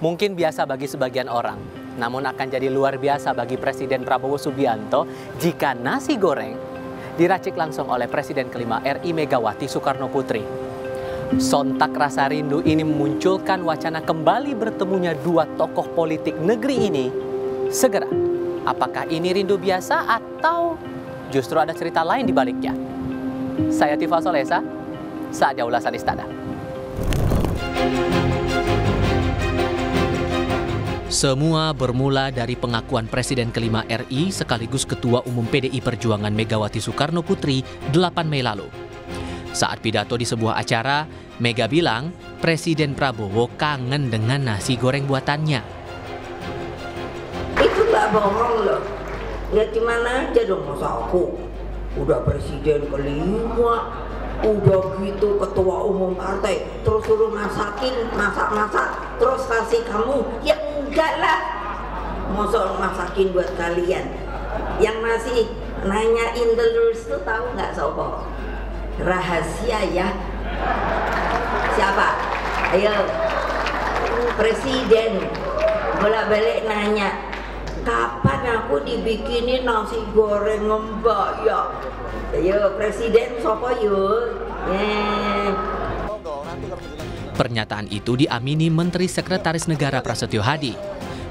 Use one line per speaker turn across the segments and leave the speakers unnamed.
Mungkin biasa bagi sebagian orang, namun akan jadi luar biasa bagi Presiden Prabowo Subianto jika nasi goreng diracik langsung oleh Presiden kelima RI Megawati Soekarno Putri. Sontak rasa rindu ini memunculkan wacana kembali bertemunya dua tokoh politik negeri ini segera. Apakah ini rindu biasa atau justru ada cerita lain di baliknya? Saya Tifa Solesa, saatnya ulasan Istana. Semua bermula dari pengakuan Presiden kelima RI sekaligus Ketua Umum PDI Perjuangan Megawati Soekarno Putri 8 Mei lalu. Saat pidato di sebuah acara, Mega bilang Presiden Prabowo kangen dengan nasi goreng buatannya.
Itu nggak bohong loh. Ya gimana aja dong, masa aku udah Presiden kelima, udah gitu ketua umum partai, terus suruh masakin, masak-masak, terus kasih kamu, ya enggak lah. Masa masakin buat kalian. Yang masih nanyain terus tuh tahu nggak sobo? Rahasia ya. Siapa? Ayo, Presiden bolak-balik nanya, kapan aku dibikinin nasi goreng mbak ya? Ayo Presiden sopo yuk.
Pernyataan itu diamini Menteri Sekretaris Negara Prasetyo Hadi.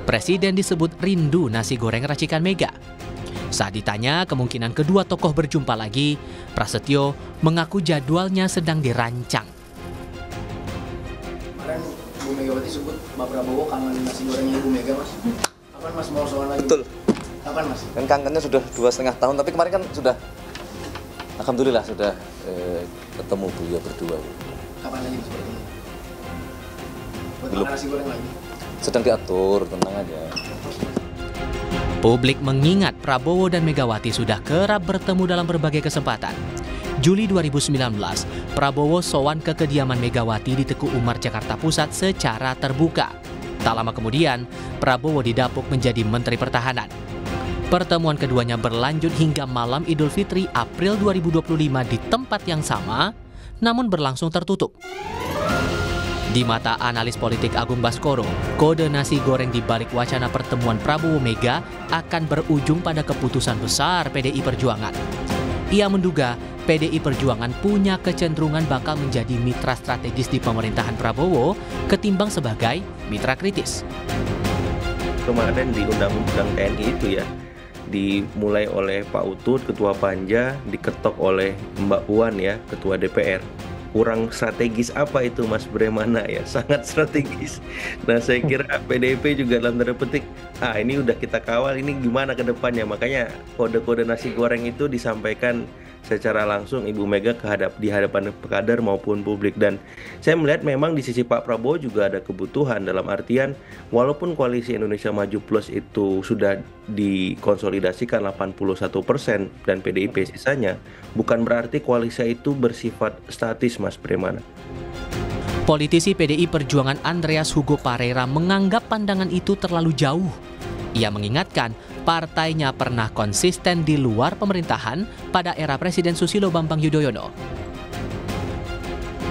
Presiden disebut rindu nasi goreng racikan Mega. Saat ditanya kemungkinan kedua tokoh berjumpa lagi, Prasetyo mengaku jadwalnya sedang dirancang.
Kemarin Bu Megawati sebut Pak Prabowo kangen nasi gorengnya Ibu Mega, Mas. Kapan Mas mau soal lagi?
Betul.
Kapan Mas?
Kan kangennya sudah 2,5 tahun, tapi kemarin kan sudah, alhamdulillah sudah ketemu beliau berdua.
Kapan lagi seperti ini? Buat
Belum.
makan nasi goreng lagi?
Sedang diatur, tenang aja.
Publik mengingat Prabowo dan Megawati sudah kerap bertemu dalam berbagai kesempatan. Juli 2019, Prabowo sowan ke kediaman Megawati di Teguh Umar, Jakarta Pusat secara terbuka. Tak lama kemudian, Prabowo didapuk menjadi Menteri Pertahanan. Pertemuan keduanya berlanjut hingga malam Idul Fitri April 2025 di tempat yang sama, namun berlangsung tertutup. Di mata analis politik Agung Baskoro, kode nasi goreng di balik wacana pertemuan Prabowo Mega akan berujung pada keputusan besar PDI Perjuangan. Ia menduga PDI Perjuangan punya kecenderungan bakal menjadi mitra strategis di pemerintahan Prabowo ketimbang sebagai mitra kritis.
Kemarin di Undang-Undang TNI itu ya, dimulai oleh Pak Utut, Ketua Panja, diketok oleh Mbak Puan ya, Ketua DPR. Kurang strategis apa itu Mas Bremana ya, sangat strategis. Nah saya kira PDIP juga dalam tanda petik, ini udah kita kawal, ini gimana ke depannya. Makanya kode-kode nasi goreng itu disampaikan secara langsung Ibu Mega di hadapan kader maupun publik. Dan saya melihat memang di sisi Pak Prabowo juga ada kebutuhan, dalam artian walaupun koalisi Indonesia Maju Plus itu sudah dikonsolidasikan 81% dan PDIP sisanya, bukan berarti koalisi itu bersifat statis, Mas Bremana.
Politisi PDI Perjuangan Andreas Hugo Parera menganggap pandangan itu terlalu jauh. Ia mengingatkan partainya pernah konsisten di luar pemerintahan pada era Presiden Susilo Bambang Yudhoyono.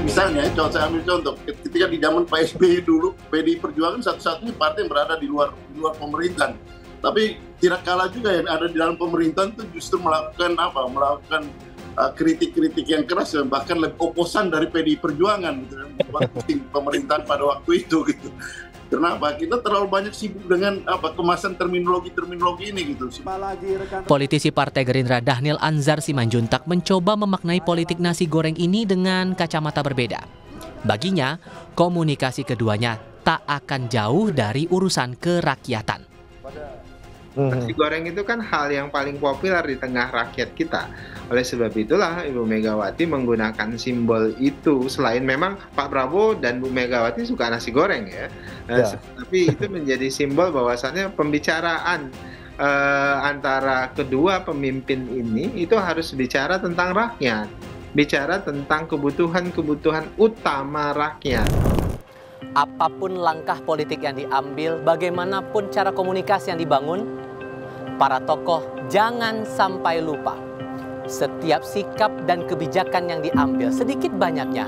Misalnya, saya ambil contoh, ketika di zaman Pak SBY dulu, PDI Perjuangan satu-satunya partai yang berada di luar pemerintahan. Tapi tidak kalah juga yang ada di dalam pemerintahan itu justru melakukan kritik-kritik yang keras, bahkan lebih oposan dari PDI Perjuangan gitu, pemerintahan pada waktu itu gitu. Kenapa? Kita terlalu banyak sibuk dengan kemasan terminologi ini gitu.
Politisi Partai Gerindra Dhanil Anzar Simanjuntak mencoba memaknai politik nasi goreng ini dengan kacamata berbeda. Baginya, komunikasi keduanya tak akan jauh dari urusan kerakyatan.
Nasi goreng itu kan hal yang paling populer di tengah rakyat kita. Oleh sebab itulah Ibu Megawati menggunakan simbol itu. Selain memang Pak Prabowo dan Bu Megawati suka nasi goreng ya. Tapi itu menjadi simbol bahwasannya pembicaraan antara kedua pemimpin ini itu harus bicara tentang rakyat. Bicara tentang kebutuhan-kebutuhan utama rakyat.
Apapun langkah politik yang diambil, bagaimanapun cara komunikasi yang dibangun, para tokoh jangan sampai lupa. Setiap sikap dan kebijakan yang diambil sedikit banyaknya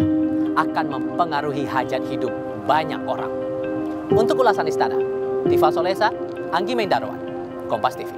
akan mempengaruhi hajat hidup banyak orang. Untuk ulasan istana, Tifa Solesa, Anggi Mendarwan, Kompas TV.